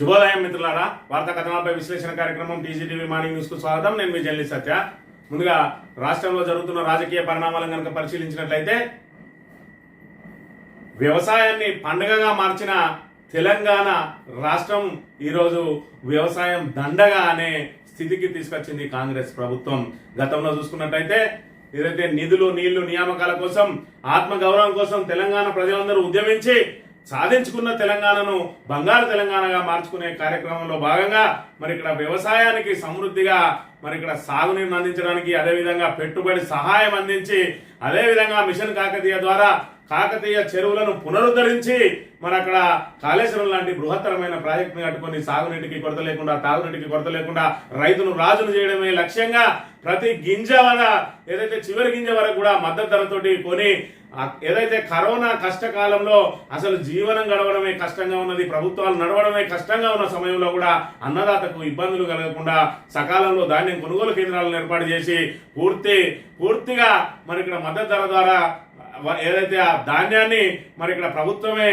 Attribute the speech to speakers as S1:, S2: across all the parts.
S1: శుభోదయం మిత్రులారా, వార్తా కథనాలపై విశ్లేషణ కార్యక్రమం టీజీటీవీ మార్నింగ్ న్యూస్ కు స్వాగతం. నేను మీ జర్నలిస్ట్ సత్య. ముందుగా రాష్ట్రంలో జరుగుతున్న రాజకీయ పరిణామాలను కనుక పరిశీలించినట్లయితే వ్యవసాయాన్ని పండుగగా మార్చిన తెలంగాణ రాష్ట్రం ఈరోజు వ్యవసాయం దండగా అనే స్థితికి తీసుకొచ్చింది కాంగ్రెస్ ప్రభుత్వం. గతంలో చూసుకున్నట్లయితే ఏదైతే నిధులు నీళ్లు నియామకాల కోసం ఆత్మగౌరవం కోసం తెలంగాణ ప్రజలందరూ ఉద్యమించి సాధించుకున్న తెలంగాణను బంగారు తెలంగాణగా మార్చుకునే కార్యక్రమంలో భాగంగా మరి ఇక్కడ వ్యవసాయానికి సమృద్ధిగా మరి ఇక్కడ సాగునీరును అందించడానికి, అదేవిధంగా పెట్టుబడి సహాయం అందించి, అదేవిధంగా మిషన్ కాకతీయ ద్వారా కాకతీయ చెరువులను పునరుద్ధరించి మరి అక్కడ కాళేశ్వరం లాంటి బృహత్తరమైన ప్రాజెక్టును కట్టుకొని సాగునీటికి కొరత లేకుండా, తాగునీటికి కొరత లేకుండా రైతును రాజును చేయడమే లక్ష్యంగా ప్రతి గింజ ఏదైతే చివరి గింజ వరకు కూడా మద్దతు ధరతోటి కొని ఏదైతే కరోనా కష్టకాలంలో అసలు జీవనం గడవడమే కష్టంగా ఉన్నది, ప్రభుత్వాలు నడవడమే కష్టంగా ఉన్న సమయంలో కూడా అన్నదాతకు ఇబ్బందులు కలగకుండా సకాలంలో ధాన్యం కొనుగోలు కేంద్రాలను ఏర్పాటు చేసి పూర్తిగా మరి ఇక్కడ మద్దతు ధర ద్వారా ఏదైతే ఆ ధాన్యాన్ని మరి ఇక్కడ ప్రభుత్వమే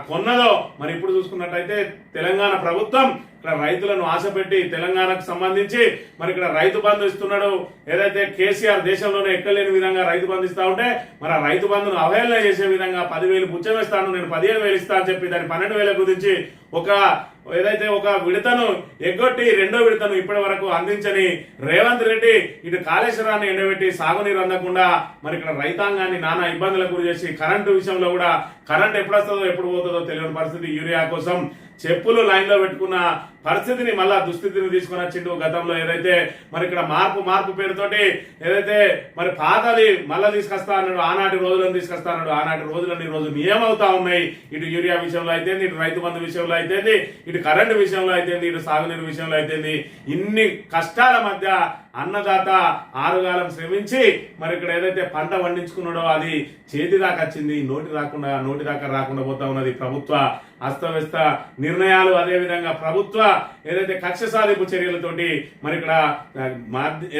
S1: కొన్నదో మరి ఇప్పుడు చూసుకున్నట్టయితే తెలంగాణ ప్రభుత్వం ఇక్కడ రైతులను ఆశపెట్టి తెలంగాణకు సంబంధించి మరి ఇక్కడ రైతు బంధు ఇస్తున్నాడు. ఏదైతే కేసీఆర్ దేశంలోనే ఎక్కలేని విధంగా రైతు బంధు ఇస్తా ఉంటే మరి ఆ రైతు బంధును అవహేళన చేసే విధంగా 10,000 పుచ్చమిస్తాను, నేను 15,000 ఇస్తా అని చెప్పి దాని 12,000 గురించి ఒక విడతను ఎగ్గొట్టి రెండో విడతను ఇప్పటి వరకు అందించని రేవంత్ రెడ్డి ఇటు కాళేశ్వరాన్ని ఎండబెట్టి సాగునీరు అందకుండా మరి ఇక్కడ రైతాంగాన్ని నానా ఇబ్బందులకు గురి చేసి కరెంటు విషయంలో కూడా కరెంట్ ఎప్పుడు వస్తుందో ఎప్పుడు పోతుందో తెలియని పరిస్థితి, యూరియా కోసం చెప్పులు లైన్ లో పెట్టుకున్న పరిస్థితిని మళ్ళా దుస్థితిని తీసుకుని వచ్చిండు. గతంలో ఏదైతే మరి ఇక్కడ మార్పు పేరుతోటి ఏదైతే మరి పాతది మళ్ళా తీసుకొస్తా అన్నాడు, ఆనాటి రోజులను తీసుకొస్తా అన్నాడు. ఆనాటి రోజులన్నీ రోజు నియమవుతా ఉన్నాయి. ఇటు యూరియా విషయంలో అయితే, ఇటు రైతు బంధు విషయంలో అయితే, ఇటు కరెంటు విషయంలో అయితే, ఇటు సాగునీరు విషయంలో అయితే, ఇన్ని కష్టాల మధ్య అన్నదాత ఆరుగాలం శ్రమించి మరి ఇక్కడ ఏదైతే పంట పండించుకున్నాడో అది చేతి దాకా వచ్చింది, నోటి దాకా రాకుండా పోతా ఉన్నది. ప్రభుత్వ అస్తవ్యస్త నిర్ణయాలు, అదేవిధంగా ప్రభుత్వ ఏదైతే కక్ష సాధింపు చర్యలతోటి మరి ఇక్కడ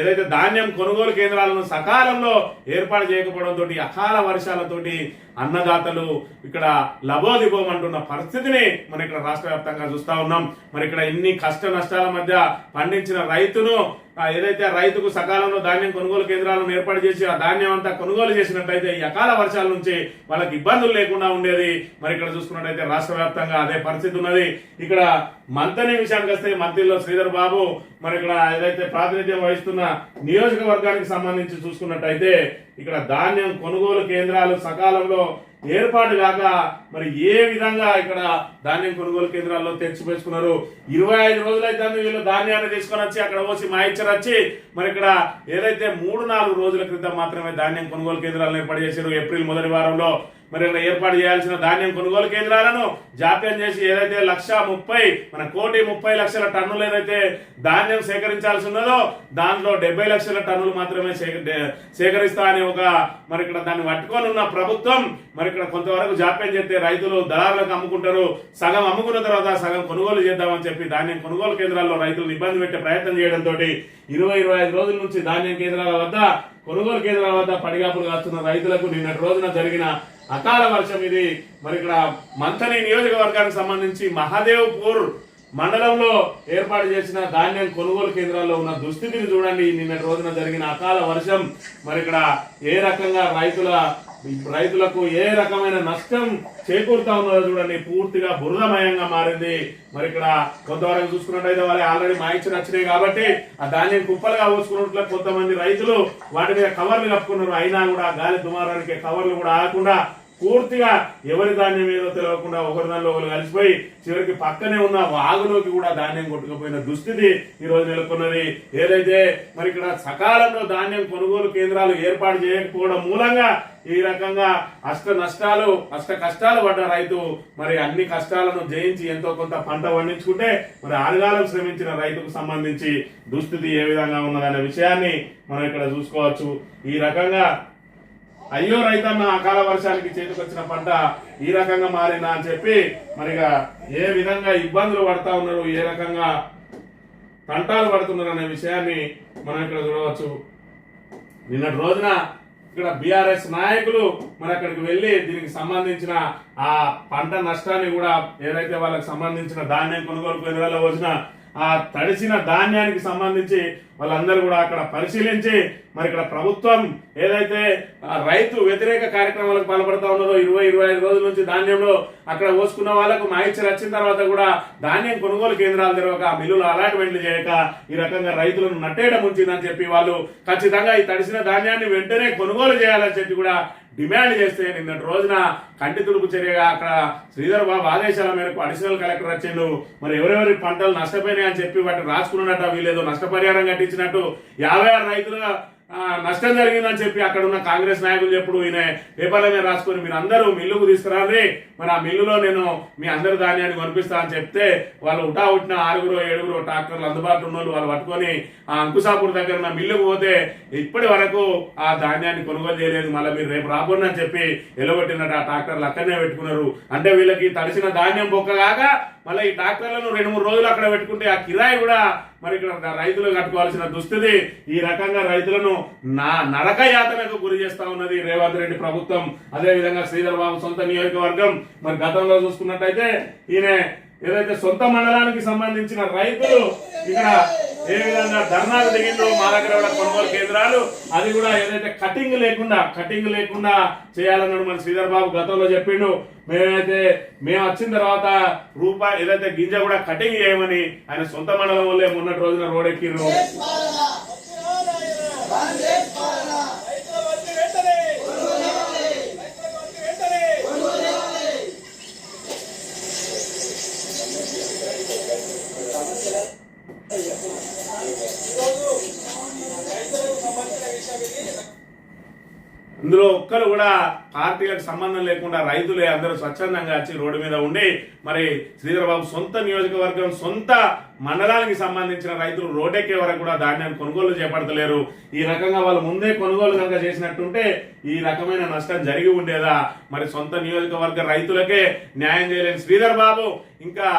S1: ఏదైతే ధాన్యం కొనుగోలు కేంద్రాలను సకాలంలో ఏర్పాటు చేయకపోవడంతో అకాల వర్షాలతోటి అన్నదాతలు ఇక్కడ లబోదిబోమంటున్న పరిస్థితిని మనం ఇక్కడ రాష్ట్ర వ్యాప్తంగా చూస్తా ఉన్నాం. మరి ఇక్కడ ఇన్ని కష్ట నష్టాల మధ్య పండించిన రైతును ఏదైతే రైతుకు సకాలంలో ధాన్యం కొనుగోలు కేంద్రాలను ఏర్పాటు చేసి ఆ ధాన్యం అంతా కొనుగోలు చేసినట్టయితే ఈ అకాల వర్షాల నుంచి వాళ్ళకి ఇబ్బందులు లేకుండా ఉండేది. మరి ఇక్కడ చూసుకున్నట్టయితే రాష్ట్ర వ్యాప్తంగా అదే పరిస్థితి ఉన్నది. ఇక్కడ మంతని విషయానికి వస్తే మంత్రిలో శ్రీధర్ బాబు మరి ఇక్కడ ఏదైతే ప్రాతినిధ్యం వహిస్తున్న నియోజకవర్గానికి సంబంధించి చూసుకున్నట్టయితే ఇక్కడ ధాన్యం కొనుగోలు కేంద్రాలు సకాలంలో ఏర్పాటు కాక మరి ఏ విధంగా ఇక్కడ ధాన్యం కొనుగోలు కేంద్రాల్లో తెచ్చిపెట్టుకున్నారు. 25 రోజులైతే వీళ్ళు ధాన్యాన్ని తీసుకొని వచ్చి అక్కడ పోసి మాయిచ్చర్ వచ్చి మరి ఇక్కడ ఏదైతే 3-4 రోజుల క్రితం మాత్రమే ధాన్యం కొనుగోలు కేంద్రాలను ఏర్పాటు చేశారు. ఏప్రిల్ మొదటి వారంలో మరి ఇక్కడ ఏర్పాటు చేయాల్సిన ధాన్యం కొనుగోలు కేంద్రాలను జాప్యం చేసి ఏదైతే 1,30,000 మన 1,30,00,000 టన్నులు ఏదైతే ధాన్యం సేకరించాల్సి ఉన్నదో దాంట్లో 70,00,000 టన్నులు మాత్రమే సేకరిస్తా అని మరి ఇక్కడ దాన్ని పట్టుకొని ఉన్న ప్రభుత్వం మరి ఇక్కడ కొంతవరకు జాప్యం చేస్తే రైతులు దళారులకు అమ్ముకుంటారు, సగం అమ్ముకున్న తర్వాత సగం కొనుగోలు చేద్దామని చెప్పి ధాన్యం కొనుగోలు కేంద్రాల్లో రైతులను ఇబ్బంది పెట్టే ప్రయత్నం చేయడంతో 20-25 రోజుల నుంచి ధాన్యం కేంద్రాల వద్ద కొనుగోలు కేంద్రాల వద్ద పడిగాపులు కాస్తున్న రైతులకు నిన్నటి రోజున జరిగిన అకాల వర్షం ఇది. మరి ఇక్కడ మంథని నియోజకవర్గానికి సంబంధించి మహాదేవ్పూర్ మండలంలో ఏర్పాటు చేసిన ధాన్యం కొనుగోలు కేంద్రాల్లో ఉన్న దుస్థితిని చూడండి. నిన్నటి రోజున జరిగిన అకాల వర్షం మరి ఇక్కడ ఏ రకంగా రైతులకు ఏ రకమైన నష్టం చేకూరుతా ఉన్నదో చూడండి. పూర్తిగా బురదమయంగా మారింది. మరి ఇక్కడ కొంతవరకు చూసుకున్నట్టయితే వాళ్ళు ఆల్రెడీ మాయిచ్చర్ వచ్చినాయి కాబట్టి ఆ ధాన్యం కుప్పలుగా పోసుకున్నట్లు కొంతమంది రైతులు వాటి మీద కవర్లు కప్పుకున్నారు. అయినా కూడా గాలి దుమారానికి కవర్లు కూడా ఆగకుండా పూర్తిగా ఎవరి ధాన్యం ఏదో తెలియకుండా ఒకరి దానిలో ఒకరు కలిసిపోయి చివరికి పక్కనే ఉన్న వాగులోకి కూడా ధాన్యం కొట్టుకుపోయిన దుస్థితి ఈ రోజు నెలకొన్నది. ఏదైతే మరి ఇక్కడ సకాలంలో ధాన్యం కొనుగోలు కేంద్రాలు ఏర్పాటు చేయకపోవడం మూలంగా ఈ రకంగా అష్ట కష్టాలు పడ్డ రైతు మరి అన్ని కష్టాలను జయించి ఎంతో కొంత పంట పండించుకుంటే మరి ఆరుగాలం శ్రమించిన రైతుకు సంబంధించి దుస్థితి ఏ విధంగా ఉన్నదనే విషయాన్ని మనం ఇక్కడ చూసుకోవచ్చు. ఈ రకంగా అయ్యో రైతన్న అకాల వర్షానికి చేతికొచ్చిన పంట ఈ రకంగా మారినా అని చెప్పి మరిగా ఏ విధంగా ఇబ్బందులు పడతా ఉన్నారు, ఏ రకంగా తంటాలు పడుతున్నారు అనే విషయాన్ని మనం ఇక్కడ చూడవచ్చు. నిన్నటి రోజున ఇక్కడ బీఆర్ఎస్ నాయకులు మరి అక్కడికి వెళ్ళి దీనికి సంబంధించిన ఆ పంట నష్టాన్ని కూడా ఏదైతే వాళ్ళకి సంబంధించిన ధాన్యం కొనుగోలు కేంద్రాల్లో వచ్చిన ఆ తడిసిన ధాన్యానికి సంబంధించి వాళ్ళందరూ కూడా అక్కడ పరిశీలించి మరి ఇక్కడ ప్రభుత్వం ఏదైతే రైతు వ్యతిరేక కార్యక్రమాలకు పాల్పడతా ఉన్నదో 20-25 రోజుల నుంచి ధాన్యంలో అక్కడ పోసుకున్న వాళ్ళకు మాయిచ్చర్ వచ్చిన తర్వాత కూడా ధాన్యం కొనుగోలు కేంద్రాలు తెరవక మిల్లులు అలాట్మెంట్లు చేయక ఈ రకంగా రైతులను నట్టేయడం ఉంచిందని చెప్పి వాళ్ళు ఖచ్చితంగా ఈ తడిసిన ధాన్యాన్ని వెంటనే కొనుగోలు చేయాలని చెప్పి కూడా డిమాండ్ చేస్తే నిన్నటి రోజున కంటి తుడుపు చర్యగా అక్కడ శ్రీధర్ బాబు ఆదేశాల మేరకు అడిషనల్ కలెక్టర్ వచ్చిండు. మరి ఎవరెవరి పంటలు నష్టపోయినాయి అని చెప్పి వాటిని రాసుకున్నట్టు వీళ్ళేదో నష్టపరిహారం కట్టించినట్టు 56 రైతుల నష్టం జరిగిందని చెప్పి అక్కడ ఉన్న కాంగ్రెస్ నాయకులు చెప్పుడు ఈయన పేపర్ల మీద రాసుకొని మీరు అందరూ మిల్లుకు తీసుకురాలి, మరి ఆ మిల్లులో నేను మీ అందరి ధాన్యాన్ని కొనిపిస్తా అని చెప్తే వాళ్ళు ఉట్టిన 6-7 ట్రాక్టర్లు అందుబాటులో ఉన్న వాళ్ళు పట్టుకొని ఆ అంకుశాపూర్ దగ్గర ఉన్న మిల్లుకు పోతే ఇప్పటి వరకు ఆ ధాన్యాన్ని కొనుగోలు చేయలేదు. మళ్ళీ మీరు రేపు రాబోనని చెప్పి ఎలగొట్టినట్టు ఆ ట్రాక్టర్లు అక్కడనే పెట్టుకున్నారు. అంటే వీళ్ళకి తడిసిన ధాన్యం బొక్కగాక మళ్ళీ ఈ ట్రాక్టర్లను 2-3 రోజులు అక్కడ పెట్టుకుంటే ఆ కిరాయి కూడా మరి ఇక్కడ రైతులు కట్టుకోవాల్సిన దుస్థితి. ఈ రకంగా రైతులను నరక యాతనకు గురి చేస్తా ఉన్నది రేవంత్ రెడ్డి ప్రభుత్వం. అదే విధంగా శ్రీధర్ బాబు సొంత నియోజకవర్గం మరి గతంలో చూసుకున్నట్టయితే ఈయన ఏదైతే సొంత మండలానికి సంబంధించిన రైతులు ఇక్కడ ఏ విధంగా ధర్నాలు దిగిందో మా దగ్గర కూడా కొనుగోలు కేంద్రాలు అది కూడా ఏదైతే కటింగ్ లేకుండా చేయాలన్నాడు మన శ్రీధర్ బాబు గతంలో చెప్పిండు. మేము వచ్చిన తర్వాత రూపాయి ఏదైతే గింజ కూడా కటింగ్ చేయమని ఆయన సొంత మండలం వల్లే మొన్నటి రోజున రోడ్ ఎక్కిర్రు. ఇందులో ఒక్కరు కూడా పార్టీలకు సంబంధం లేకుండా రైతులే అందరూ స్వచ్ఛందంగా వచ్చి రోడ్డు మీద ఉండి మరి శ్రీధర్ బాబు సొంత నియోజకవర్గం సొంత మండలానికి సంబంధించిన రైతులు రోడ్డెక్కే వరకు కూడా ధాన్యాన్ని కొనుగోలు చేపడతలేరు. ఈ రకంగా వాళ్ళు ముందే కొనుగోలు కనుక చేసినట్టుంటే ఈ రకమైన నష్టం జరిగి ఉండేదా? మరి సొంత నియోజకవర్గ రైతులకే న్యాయం చేయలేని శ్రీధర్ బాబు ఇంకా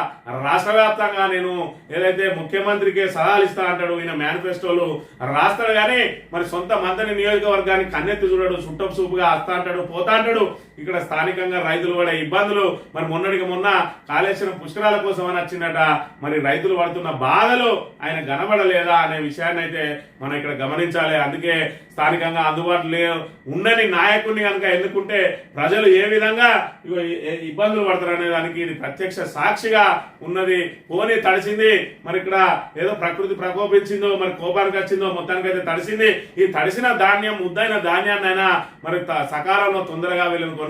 S1: రాష్ట్ర వ్యాప్తంగా నేను ఏదైతే ముఖ్యమంత్రికి సలహాలు ఇస్తా అంటాడు, ఈయన మేనిఫెస్టోలు రాస్తాడు కానీ మరి సొంత మంత్రి నియోజకవర్గానికి కన్నెత్తి చూడడు, చుట్టపు చూపుగా వస్తా అంటాడు, పోతా అంటాడు. ఇక్కడ స్థానికంగా రైతులు పడే ఇబ్బందులు మరి మొన్న కాళేశ్వరం పుష్కరాల కోసం అని వచ్చిందట. మరి రైతులు పడుతున్న బాధలు ఆయన కనబడలేదా అనే విషయాన్ని అయితే మనం ఇక్కడ గమనించాలి. అందుకే స్థానికంగా అందుబాటులో ఉండని నాయకుడిని కనుక ఎన్నుకుంటే ప్రజలు ఏ విధంగా ఇబ్బందులు పడతారనే దానికి ఇది ప్రత్యక్ష సాక్షిగా ఉన్నది. పోనీ తడిసింది మరి ఇక్కడ ఏదో ప్రకృతి ప్రకోపించిందో మరి కోపానికి వచ్చిందో మొత్తానికైతే తడిసింది. ఈ తడిసిన ధాన్యం ముద్దైన ధాన్యాన్నైనా మరి సకాలంలో తొందరగా వీళ్ళని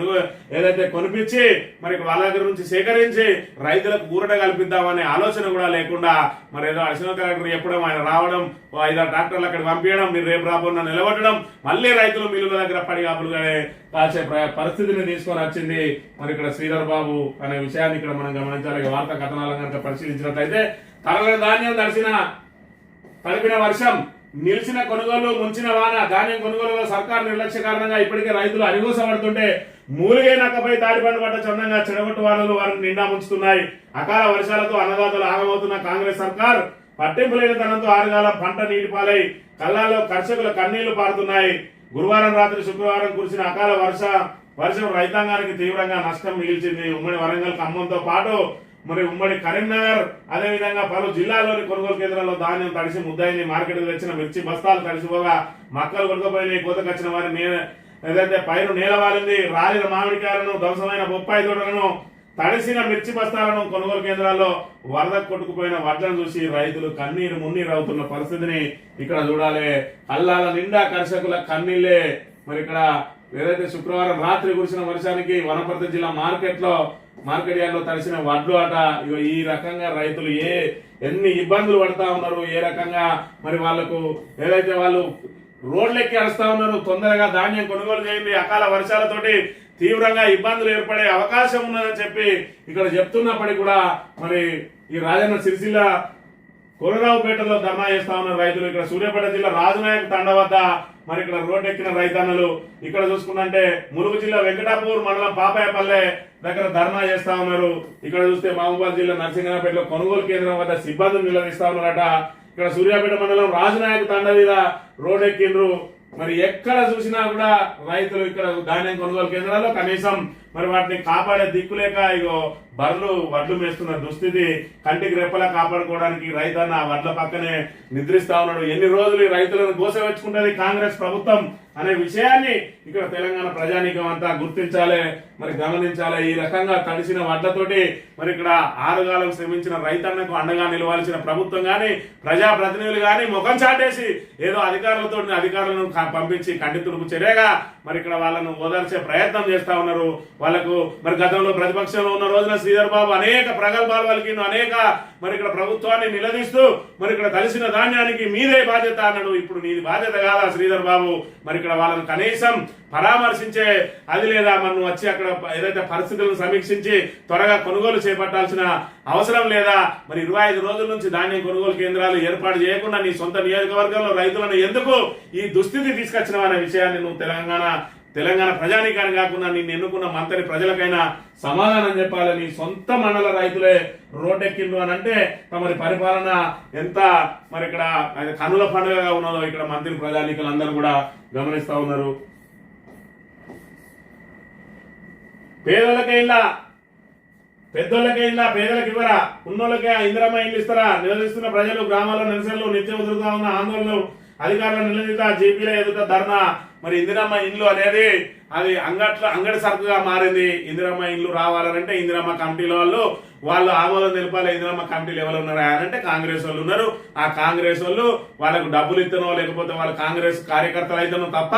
S1: ఏదైతే కొనిపించి మరి వాళ్ళ దగ్గర నుంచి సేకరించి రైతులకు ఊరట కల్పిద్దామనే ఆలోచన కూడా లేకుండా మరి ఏదో అడిషనల్ కలెక్టర్ చెప్పడం, ఆయన రావడం, 5-6 ట్రాక్టర్లు అక్కడ పంపించడం, మీరు రేపు రాబోన్న నిలబెట్టడం, మళ్ళీ రైతులు మిల్లుల దగ్గర పడిగాపులుగా కాల్చే పరిస్థితిని తీసుకొని వచ్చింది మరి ఇక్కడ శ్రీధర్ బాబు అనే విషయాన్ని ఇక్కడ మనం గమనించాలి. వార్తా కథనాలను కనుక పరిశీలించినట్లయితే తరగల ధాన్యం తడిపిన వర్షం, నిలిచిన కొనుగోలు, ముంచిన వాన, ధాన్యం కొనుగోలులో సర్కారు నిర్లక్ష్య కారణంగా ఇప్పటికే రైతులు అరిగోసపడుతుంటే మూలిగే నక్కపై తాడిపండు పడ్డ చందంగా చెడగొట్టు వానలు వారిని నిండా ముంచుతున్నాయి. అకాల వర్షాలతో అన్నదాతలు ఆగమవుతున్న కాంగ్రెస్ సర్కార్ పట్టింపు లేని తనంతో ఆరుగాల పంట నీటిపాలై కళ్ళాల్లో కర్షకుల కన్నీళ్లు పారుతున్నాయి. గురువారం రాత్రి శుక్రవారం కురిసిన అకాల వర్షం రైతాంగానికి తీవ్రంగా నష్టం మిగిల్చింది. ఉమ్మడి వరంగల్, ఖమ్మంతో పాటు మరి ఉమ్మడి కరీంనగర్ అదేవిధంగా పలు జిల్లాల్లోని కొనుగోలు కేంద్రాల్లో ధాన్యం తడిసి ముద్దయింది. మార్కెట్కు తెచ్చిన మిర్చి బస్తాలు తడిసిపోగా మక్కలు కొనుక్కపోయినాయి. కోతకొచ్చిన వారి ఏదైతే పైరు నేలవాలింది. రాలిన మామిడికాయలను, ధ్వంసమైన బొప్పాయి తోటలను, తడిసిన మిర్చి బస్తాలను కొనుగోలు కేంద్రాల్లో వరద కొట్టుకుపోయిన వడ్లను చూసి రైతులు కన్నీరు మున్నీరు అవుతున్న పరిస్థితిని ఇక్కడ చూడాలి. కల్లాల నిండా కర్షకుల కన్నీళ్లే. మరి ఇక్కడ ఏదైతే శుక్రవారం రాత్రి కురిసిన వర్షానికి వనపర్తి జిల్లా మార్కెట్ యార్డ్లో తడిసిన వడ్లు అట. ఈ రకంగా రైతులు ఎన్ని ఇబ్బందులు పడతా ఉన్నారు, ఏ రకంగా మరి వాళ్లకు ఏదైతే వాళ్ళు రోడ్లెక్కి అరుస్తా ఉన్నారు. తొందరగా ధాన్యం కొనుగోలు చేయండి, అకాల వర్షాలతోటి తీవ్రంగా ఇబ్బందులు ఏర్పడే అవకాశం ఉన్నదని చెప్పి ఇక్కడ చెప్తున్నప్పటికీ కూడా మరి ఈ రాజన్న సిరిసిల్ల కొరరావుపేటలో ధర్నా చేస్తా ఉన్నారు రైతులు. ఇక్కడ సూర్యాపేట జిల్లా రాజునాయక్ తండ వద్ద మరి ఇక్కడ రోడ్డెక్కిన రైతన్నలు. ఇక్కడ చూసుకున్నట్టే ములుగు జిల్లా వెంకటాపూర్ మండలం పాపాయపల్లె దగ్గర ధర్నా చేస్తా ఉన్నారు. ఇక్కడ చూస్తే మహబూబాద్ జిల్లా నరసింగనపేటలో కొనుగోలు కేంద్రం వద్ద సిబ్బందిని నిలదీస్తా ఉన్నారట. ఇక్కడ సూర్యాపేట మండలం రాజునాయక్ తండ మీద రోడ్డెక్కిండ్రు. మరి ఎక్కడ చూసినా కూడా రైతులు ఇక్కడ ధాన్యం కొనుగోలు కేంద్రాల్లో కనీసం మరి వాటిని కాపాడే దిక్కులేక ఇగో బర్రెలు వడ్లు మేస్తున్న దుస్థితి. కంటికి రెప్పలా కాపాడుకోవడానికి రైతన్న వడ్ల పక్కనే నిద్రిస్తా ఉన్నాడు. ఎన్ని రోజులు ఈ రైతులను గోసవెచ్చుకుంటది కాంగ్రెస్ ప్రభుత్వం అనే విషయాన్ని ఇక్కడ తెలంగాణ ప్రజానీకం అంతా గుర్తించాలి, మరి గమనించాలి. ఈ రకంగా తడిసిన వడ్లతోటి మరి ఇక్కడ ఆరుగాలం శ్రమించిన రైతన్నకు అండగా నిలవాల్సిన ప్రభుత్వం గాని ప్రజాప్రతినిధులు గాని ముఖం చాటేసి ఏదో అధికారులను పంపించి కంటి తుడుపు చర్యగా మరి ఇక్కడ వాళ్ళను ఓదార్చే ప్రయత్నం చేస్తా ఉన్నారు. వాళ్ళకు మరి గతంలో ప్రతిపక్షంలో ఉన్న రోజున శ్రీధర్ బాబు అనేక ప్రగల్భాలు వాళ్ళకి అనేక మరి ఇక్కడ ప్రభుత్వాన్ని నిలదీస్తూ మరి ఇక్కడ కలిసిన ధాన్యానికి మీదే బాధ్యత అన్నాడు. ఇప్పుడు నీది బాధ్యత కాదా శ్రీధర్ బాబు? మరి ఇక్కడ వాళ్ళని కనీసం పరామర్శించే అది లేదా? మనం వచ్చి అక్కడ ఏదైతే పరిస్థితులను సమీక్షించి త్వరగా కొనుగోలు చేపట్టాల్సిన అవసరం లేదా? మరి 25 రోజుల నుంచి ధాన్యం కొనుగోలు కేంద్రాలు ఏర్పాటు చేయకుండా నీ సొంత నియోజకవర్గంలో రైతులను ఎందుకు ఈ దుస్థితి తీసుకొచ్చినావు అనే విషయాన్ని నువ్వు తెలంగాణ ప్రజానీకాన్ని కాకుండా నిన్ను ఎన్నుకున్న మంత్రి ప్రజలకైనా సమాధానం చెప్పాలి. నీ సొంత మండల రైతులే రోడ్డెక్కిండ్రు అని అంటే తమరి పరిపాలన ఎంత మరి ఇక్కడ కన్నుల పండుగగా ఉన్నదో ఇక్కడ మంత్రి ప్రజానీకులు అందరూ కూడా గమనిస్తా ఉన్నారు. పేదలకే ఇలా పెద్దోళ్ళకే ఇలా పేదలకు ఇవ్వరా? ఉన్నోళ్ళకే ఇందిరమ్మ ఇల్లు ఇస్తారా? నిలదీస్తున్న ప్రజలు గ్రామాల్లో నిరసనలు నిత్యం ఎదురుతా ఉన్న ఆందోళనలు అధికారుల నిలదీత జీపీల ఎదుట ధర్నా. మరి ఇందిరమ్మ ఇల్లు అనేది అది అంగడి సరుకుగా మారింది. ఇందిరమ్మ ఇల్లు రావాలంటే ఇందిరమ్మ కమిటీల వాళ్ళు ఆమోదం తెలిపాలి. ఇందిరమ్మ కమిటీలు ఎవరు ఉన్నారా అంటే కాంగ్రెస్ వాళ్ళు ఉన్నారు. ఆ కాంగ్రెస్ వాళ్ళు వాళ్ళకు డబ్బులు ఇత్తనో లేకపోతే వాళ్ళ కాంగ్రెస్ కార్యకర్తలు అయితేనో తప్ప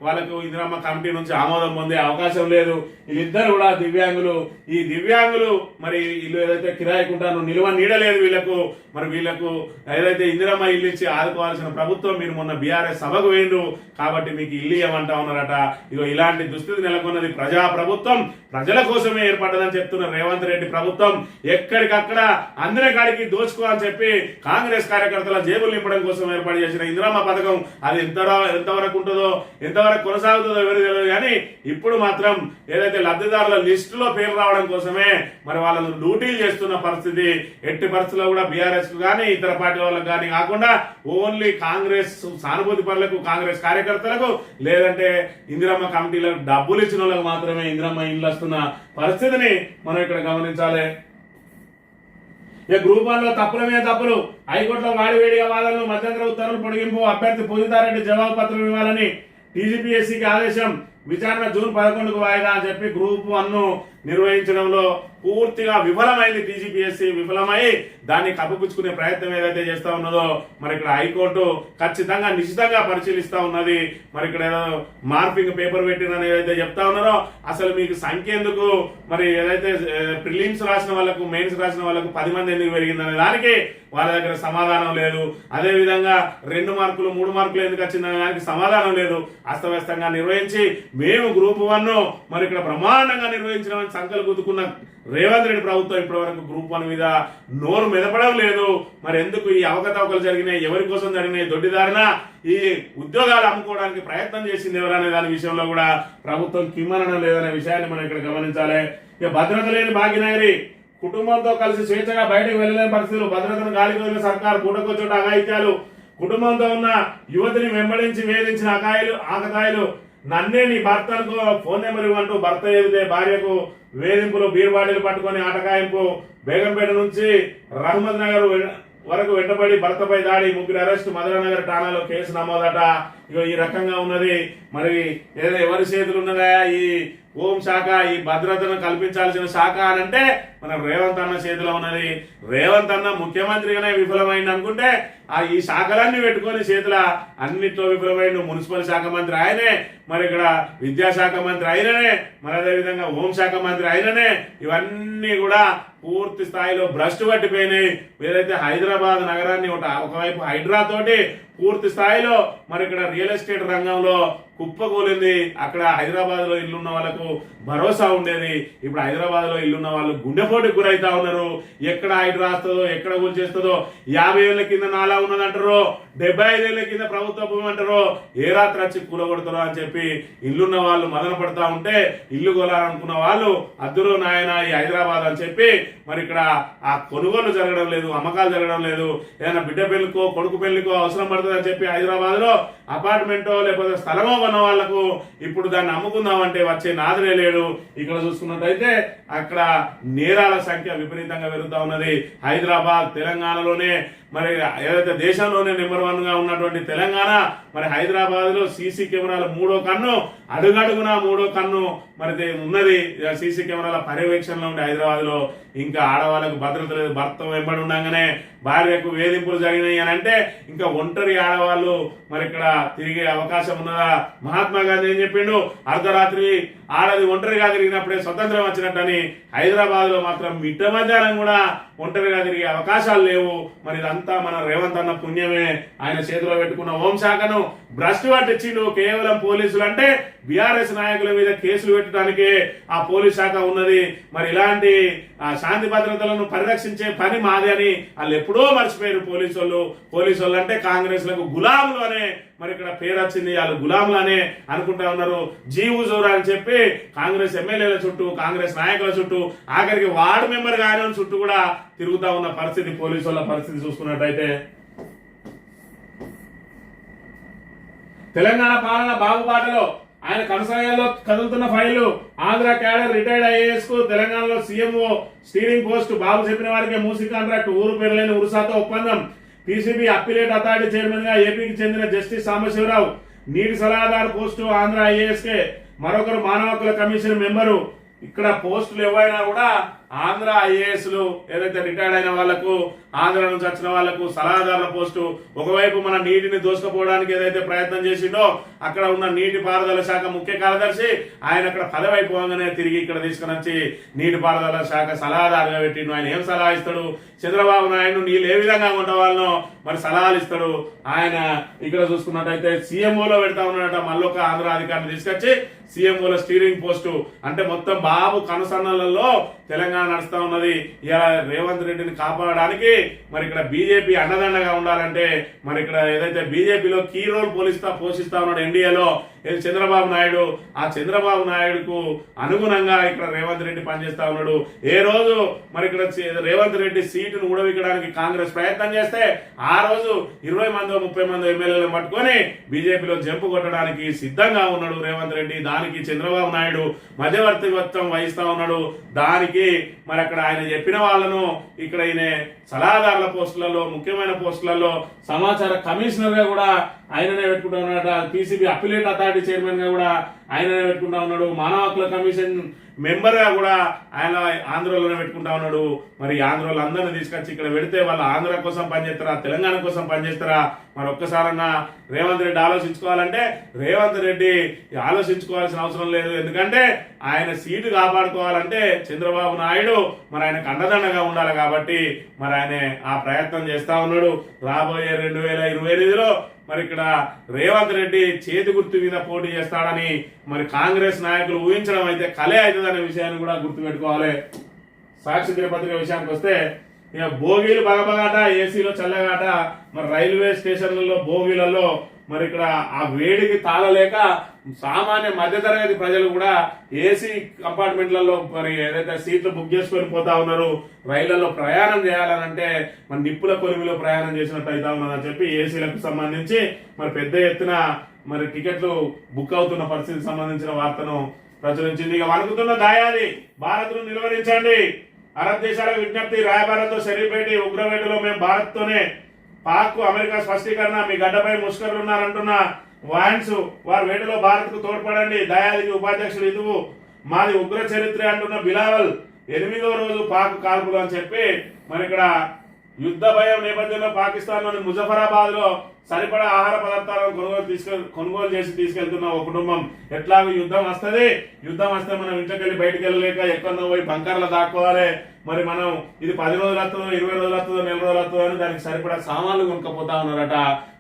S1: వాళ్ళకు ఇందిరమ్మ కమిటీ నుంచి ఆమోదం పొందే అవకాశం లేదు. వీళ్ళిద్దరు కూడా దివ్యాంగులు. ఈ దివ్యాంగులు మరి ఇల్లు ఏదైతే కిరాయికుంటానో నిలువ నీడలేదు వీళ్ళకు. మరి వీళ్ళకు ఏదైతే ఇందిరమ్మ ఇల్లు ఇచ్చి ఆదుకోవాల్సిన ప్రభుత్వం మీరు మొన్న బీఆర్ఎస్ సభకు వేయండు కాబట్టి మీకు ఇల్లు ఇవ్వమంటా ఉన్నారట. ఇగో ఇలాంటి దుస్థితి నెలకొన్నది. ప్రజా ప్రభుత్వం ప్రజల కోసమే ఏర్పడ్డదని చెప్తున్న రేవంత్ రెడ్డి ప్రభుత్వం ఎక్కడికక్కడ అందిన కాడికి దోచుకోవాలని చెప్పి కాంగ్రెస్ కార్యకర్తల జేబులు నింపడం కోసం ఏర్పాటు చేసిన ఇందిరమ్మ పథకం అది ఎంతవరకు ఉంటుందో ఎంతవరకు కొనసాగుతుందో ఎవరు తెలియదు. కానీ ఇప్పుడు మాత్రం ఏదైతే లబ్ధిదారుల లిస్టులో పేరు రావడం కోసమే మరి వాళ్ళను డ్యూటీలు చేస్తున్న పరిస్థితి. ఎట్టి పరిస్థితుల్లో కూడా బీఆర్ఎస్ కు కానీ ఇతర పార్టీ వాళ్ళకు కానీ కాకుండా ఓన్లీ కాంగ్రెస్ సానుభూతి పరులకు కాంగ్రెస్ కార్యకర్తలకు లేదంటే ఇందిరమ్మ కమిటీలకు డబ్బులు ఇచ్చిన వాళ్ళకు మాత్రమే ఇందిరమ్మ ఇల్లు వస్తున్న పరిస్థితిని మనం ఇక్కడ గమనించాలి. గ్రూప్ 1 తప్పుల మీద తప్పులు హైకోర్టులో వాడివేడిగా వాదనలు మధ్యంతర ఉత్తర్వులు పొడిగింపు అభ్యర్థి పూజితారెడ్డి జవాబు పత్రం ఇవ్వాలని టీజీపీఎస్సీకి ఆదేశం విచారణ జూన్ 11కు వాయిదా అని చెప్పి గ్రూప్ 1 నిర్వహించడంలో పూర్తిగా విఫలమైంది. టీజీపీఎస్సీ విఫలమై దాన్ని కప్పిపుచ్చుకునే ప్రయత్నం ఏదైతే చేస్తా ఉన్నదో మరి ఇక్కడ హైకోర్టు ఖచ్చితంగా నిశ్చితంగా పరిశీలిస్తా ఉన్నది. మరి ఇక్కడ ఏదో మార్పింగ్ పేపర్ పెట్టినని ఏదైతే చెప్తా ఉన్నారో అసలు మీకు సంఖ్య ఎందుకు? మరి ఏదైతే ప్రిలిమ్స్ రాసిన వాళ్ళకు మెయిన్స్ రాసిన వాళ్ళకు 10 మంది ఎందుకు పెరిగిందనే దానికి వాళ్ళ దగ్గర సమాధానం లేదు. అదే విధంగా 2 మార్కులు 3 మార్కులు ఎందుకు వచ్చిందనే దానికి సమాధానం లేదు. అస్తవ్యస్తంగా నిర్వహించి మేము గ్రూప్ 1 మరి ఇక్కడ బ్రహ్మాండంగా నిర్వహించడానికి సంకలు గుద్దుకున్న రేవంత్ రెడ్డి ప్రభుత్వం ఇప్పటి వరకు గ్రూప్ 1 మీద నోరు మెదపడం లేదు. మరి ఎందుకు ఈ అవకతవకలు జరిగినాయి? ఎవరి కోసం జరిగినాయి? దొడ్డిదారిన ఈ ఉద్యోగాలు అమ్ముకోవడానికి ప్రయత్నం చేసింది ఎవరనే దాని విషయంలో కూడా ప్రభుత్వం కిమ్మనడం లేదనే విషయాన్ని మనం ఇక్కడ గమనించాలి. ఇక భద్రత లేని భాగ్యనగరి కుటుంబంతో కలిసి స్వేచ్ఛగా బయటకు వెళ్లలేని పరిస్థితులు, భద్రతను గాలికి వదిలిన సర్కారు పూటకొచ్చోట అఘాయిత్యాలు, కుటుంబంతో ఉన్న యువతిని వెంబడించి వేధించిన ఆకతాయిలు, నన్నే నీ భర్తకు ఫోన్ నెంబర్ ఇవ్వంటూ భర్త ఎదితే భార్యకు వేధింపులు, బీర్బాడీలు పట్టుకొని ఆటకాయింపు, బేగంపేట నుంచి రహమద్ నగర్ వరకు వెంటబడి భర్తపై దాడి, 3 అరెస్టు, మధురనగర్ ఠాణాలో కేసు నమోదట. ఇక ఈ రకంగా ఉన్నది. మరి ఏదో ఎవరి చేతులు ఉన్నదా ఈ హోం శాఖ, ఈ భద్రతను కల్పించాల్సిన శాఖ అని అంటే మన రేవంత్ అన్న చేతిలో ఉన్నది. రేవంత్ అన్న ముఖ్యమంత్రిగానే విఫలమైంది అనుకుంటే ఈ శాఖలన్నీ పెట్టుకొని చేతుల అన్నిట్లో విఫలమైండు. మున్సిపల్ శాఖ మంత్రి ఆయనే, మరి ఇక్కడ విద్యాశాఖ మంత్రి ఆయననే, మరి అదేవిధంగా హోంశాఖ మంత్రి ఆయననే. ఇవన్నీ కూడా పూర్తి స్థాయిలో భ్రష్టు పట్టిపోయినాయి. ఏదైతే హైదరాబాద్ నగరాన్ని ఒకవైపు హైడ్రా తోటి పూర్తి స్థాయిలో మరి ఇక్కడ రియల్ ఎస్టేట్ రంగంలో కుప్పకూలింది. అక్కడ హైదరాబాద్ లో ఇల్లున్న వాళ్ళకు భరోసా ఉండేది. ఇప్పుడు హైదరాబాద్ లో ఇల్లున్న వాళ్ళు గుండెపోటుకు గురైతా ఉన్నారు. ఎక్కడ హైడ్రా వస్తుందో, ఎక్కడ కూల్చేస్తుందో, 50 ఏళ్ల కింద నాలా ఉన్నదంటారో, 75 ఏళ్ల కింద ప్రభుత్వ భూమి అంటారో, ఏ రాత్రి వచ్చి కూలగొడతారో అని చెప్పి ఇల్లున్న వాళ్ళు మదన పడతా ఉంటే ఇల్లు కొలాలనుకున్న వాళ్ళు అద్దురు నాయన ఈ హైదరాబాద్ అని చెప్పి మరి ఇక్కడ ఆ కొనుగోలు జరగడం లేదు, అమ్మకాలు జరగడం లేదు. ఏదైనా బిడ్డ పెళ్లికో కొడుకు పెళ్లికో అవసరం పడుతుంది అని చెప్పి హైదరాబాద్ లో అపార్ట్మెంటో లేకపోతే స్థలమో కొన్న వాళ్లకు ఇప్పుడు దాన్ని అమ్ముకుందామంటే వచ్చే నాదులే లేడు. ఇక్కడ చూసుకున్నట్టయితే అక్కడ నేరాల సంఖ్య విపరీతంగా పెరుగుతా ఉన్నది. హైదరాబాద్ తెలంగాణలోనే మరి ఏదైతే దేశంలోనే నెంబర్ 1 గా ఉన్నటువంటి తెలంగాణ మరి హైదరాబాద్ లో సీసీ కెమెరాల 3వ కన్ను, అడుగడుగునా 3వ కన్ను మరి ఉన్నది. సీసీ కెమెరాల పర్యవేక్షణలో ఉండే హైదరాబాద్ లో ఇంకా ఆడవాళ్ళకు భద్రత లేదు. భర్త వెంబడి ఉండగానే భార్యకు వేధింపులు జరిగినాయి అని అంటే ఇంకా ఒంటరి ఆడవాళ్ళు మరి ఇక్కడ తిరిగే అవకాశం ఉన్నదా? మహాత్మా గాంధీ ఏం చెప్పిండు? అర్ధరాత్రి ఆడది ఒంటరిగా తిరిగినప్పుడే స్వతంత్రం వచ్చినట్టని. హైదరాబాద్ లో మాత్రం మిట్ట మధ్యాహ్నం కూడా ఒంటరిగా తిరిగే అవకాశాలు లేవు. మరి ఇదంతా మన రేవంత్ అన్న పుణ్యమే. ఆయన చేతిలో పెట్టుకున్న హోంశాఖను భ్రష్టు పట్టించిండు. కేవలం పోలీసులు అంటే బీఆర్ఎస్ నాయకుల మీద కేసులు పెట్టడానికే ఆ పోలీస్ శాఖ ఉన్నది. మరి ఇలాంటి శాంతి భద్రతలను పరిరక్షించే పని మాది అని వాళ్ళు ఎప్పుడో మర్చిపోయారు పోలీసు వాళ్ళు అంటే కాంగ్రెస్ లకు గులాములు అనే మరి ఇక్కడ పేరు వచ్చింది. వాళ్ళు గులాములు అనే అనుకుంటా ఉన్నారు. జీవు జోరా అని చెప్పి కాంగ్రెస్ ఎమ్మెల్యేల చుట్టూ, కాంగ్రెస్ నాయకుల చుట్టూ, ఆఖరికి వార్డు మెంబర్ గాని చుట్టూ కూడా తిరుగుతా ఉన్న పరిస్థితి పోలీసు వాళ్ళ పరిస్థితి చూసుకున్నట్టయితే. తెలంగాణ పాలన బాగుబాటలో ఆయన కనసాయాల్లో కదులుతున్న ఫైళ్లు. ఆంధ్ర క్యాడర్ రిటైర్డ్ ఐఏఎస్ కు తెలంగాణలో సీఎంఓ స్టీరింగ్ పోస్ట్. బాబు చెప్పిన వారికి మూసీ కాంట్రాక్ట్, ఊరు పేరులేని ఉరుసాతో ఒప్పందం. పీసీబీ అప్పిలేట్ అథారిటీ చైర్మన్ గా ఏపీకి చెందిన జస్టిస్ సాంబశివరావు. నీటి సలహాదారు పోస్టు ఆంధ్ర ఐఏఎస్ కే. మరొకరు మానవ హక్కుల కమిషన్ మెంబరు. ఇక్కడ పోస్టులు ఎవరైనా కూడా ఆంధ్ర ఐఏఎస్లు ఏదైతే రిటైర్డ్ అయిన వాళ్లకు, ఆంధ్ర నుంచి వచ్చిన వాళ్లకు సలహాదారుల పోస్టు. ఒకవైపు మన నీటిని దోసుకుపోవడానికి ఏదైతే ప్రయత్నం చేసిండో అక్కడ ఉన్న నీటి పారుదల శాఖ ముఖ్య కార్యదర్శి ఆయన అక్కడ పదవి అయిపోగానే తిరిగి ఇక్కడ తీసుకుని వచ్చి నీటి పారుదల శాఖ సలహాదారుగా పెట్టిండు. ఆయన ఏం సలహా ఇస్తాడు? చంద్రబాబు నాయుడు నీళ్ళు ఏ విధంగా ఉండవాళ్ళనో మరి సలహాలు ఇస్తాడు. ఆయన ఇక్కడ చూసుకున్నట్టయితే సీఎంఓలో పెడతా ఉన్నట మళ్ళొక ఆంధ్ర అధికారిని తీసుకొచ్చి సీఎంఓల స్టీరింగ్ పోస్టు. అంటే మొత్తం బాబు కనుసన్నలలో తెలంగాణ నడుస్తా ఉన్నది. ఇలా రేవంత్ రెడ్డిని కాపాడడానికి మరి ఇక్కడ బీజేపీ అండదండగా ఉండాలంటే మరి ఇక్కడ ఏదైతే బీజేపీలో కీ రోల్ పోషిస్తా ఉన్నాడు ఎన్డీఏలో చంద్రబాబు నాయుడు, ఆ చంద్రబాబు నాయుడుకు అనుగుణంగా ఇక్కడ రేవంత్ రెడ్డి పనిచేస్తా ఉన్నాడు. ఏ రోజు మరి ఇక్కడ రేవంత్ రెడ్డి సీటును ఊడవిక్కడానికి కాంగ్రెస్ ప్రయత్నం చేస్తే ఆ రోజు 20 మందో 30 మందో ఎమ్మెల్యేలను పట్టుకొని బీజేపీలో జంపు కొట్టడానికి సిద్ధంగా ఉన్నాడు రేవంత్ రెడ్డి. దానికి చంద్రబాబు నాయుడు మధ్యవర్తిత్వం వహిస్తా ఉన్నాడు. దానికి మరి అక్కడ ఆయన చెప్పిన వాళ్ళను ఇక్కడ ఈయన సలహాదారుల పోస్టులలో, ముఖ్యమైన పోస్టులలో సమాచార కమిషనర్ గా కూడా ఆయననే పెట్టుకుంటా ఉన్నాడు. పీసీబీ అప్పిలేట్ అథారిటీ చైర్మన్ గా కూడా ఆయననే పెట్టుకుంటా ఉన్నాడు. మానవ హక్కుల కమిషన్ మెంబర్ గా కూడా ఆయన ఆంధ్రలోనే పెట్టుకుంటా ఉన్నాడు. మరి ఆంధ్రలో అందరిని తీసుకొచ్చి ఇక్కడ పెడితే వాళ్ళు ఆంధ్ర కోసం పనిచేస్తారా, తెలంగాణ కోసం పనిచేస్తారా? మరి ఒక్కసారన్నా రేవంత్ రెడ్డి ఆలోచించుకోవాలంటే రేవంత్ రెడ్డి ఆలోచించుకోవాల్సిన అవసరం లేదు. ఎందుకంటే ఆయన సీటు కాపాడుకోవాలంటే చంద్రబాబు నాయుడు మరి ఆయనకు అండదండగా ఉండాలి. కాబట్టి మరి ఆయన ఆ ప్రయత్నం చేస్తా ఉన్నాడు. రాబోయే 2028లో మరి ఇక్కడ రేవంత్ రెడ్డి చేతి గుర్తు మీద పోటీ చేస్తాడని మరి కాంగ్రెస్ నాయకులు ఊహించడం అయితే కలే అవుతుందనే విషయాన్ని కూడా గుర్తుపెట్టుకోవాలి. సాక్షి దినపత్రిక విషయానికి వస్తే ఇక భోగిలు బగబగాట, ఏసీలో చల్లగాట. మరి రైల్వే స్టేషన్లలో భోగిలలో మరి ఇక్కడ ఆ వేడికి తాళలేక సామాన్య మధ్యతరగతి ప్రజలు కూడా ఏసీ కంపార్ట్మెంట్లలో మరి ఏదైతే సీట్లు బుక్ చేసుకొని పోతా ఉన్నారు. రైళ్లలో ప్రయాణం చేయాలనంటే మరి నిప్పుల కొలిమిలో ప్రయాణం చేసినట్టు అవుతా ఉన్నదని చెప్పి ఏసీలకు సంబంధించి మరి పెద్ద ఎత్తున మరి టికెట్లు బుక్ అవుతున్న పరిస్థితికి సంబంధించిన వార్తను ప్రచురించింది. ఇక వణుకుతున్న దాయాది భారత్ను నిలువరించండి. అరబ్ దేశాలకు విజ్ఞప్తి. రాయబారంతో షరీఫ్ ఉగ్రవేటలో మేము భారత్ తోనే. పాక్ అమెరికా స్పష్టీకరణ. మీ గడ్డపై ముష్కరులున్నారంటున్న వాయిన్స్ వారి వేటలో భారత్ కు తోడ్పడండి. దయాదికి ఉపాధ్యక్షుడు హిందువు మాది ఉగ్ర చరిత్ర అంటున్న బిలావల్ 8వ రోజు పాక్ కాల్పులు అని చెప్పి మరి ఇక్కడ యుద్ధ భయం నేపథ్యంలో పాకిస్తాన్ లోని ముజఫరాబాద్ లో సరిపడా ఆహార పదార్థాలను కొనుగోలు చేసి తీసుకెళ్తున్న ఒక కుటుంబం. ఎట్లాగో యుద్ధం వస్తే మనం ఇంట్లోకెళ్ళి బయటకు వెళ్ళలేక ఎక్కడో పోయి బంకర్లో దాక్కోవాలి. మరి మనం ఇది 10 రోజులు వస్తుందో, 20 రోజులు వస్తుందో, 4 రోజులు వస్తుందో అని దానికి సరిపడా సామాన్లు కొనుక్కపోతా ఉన్నారట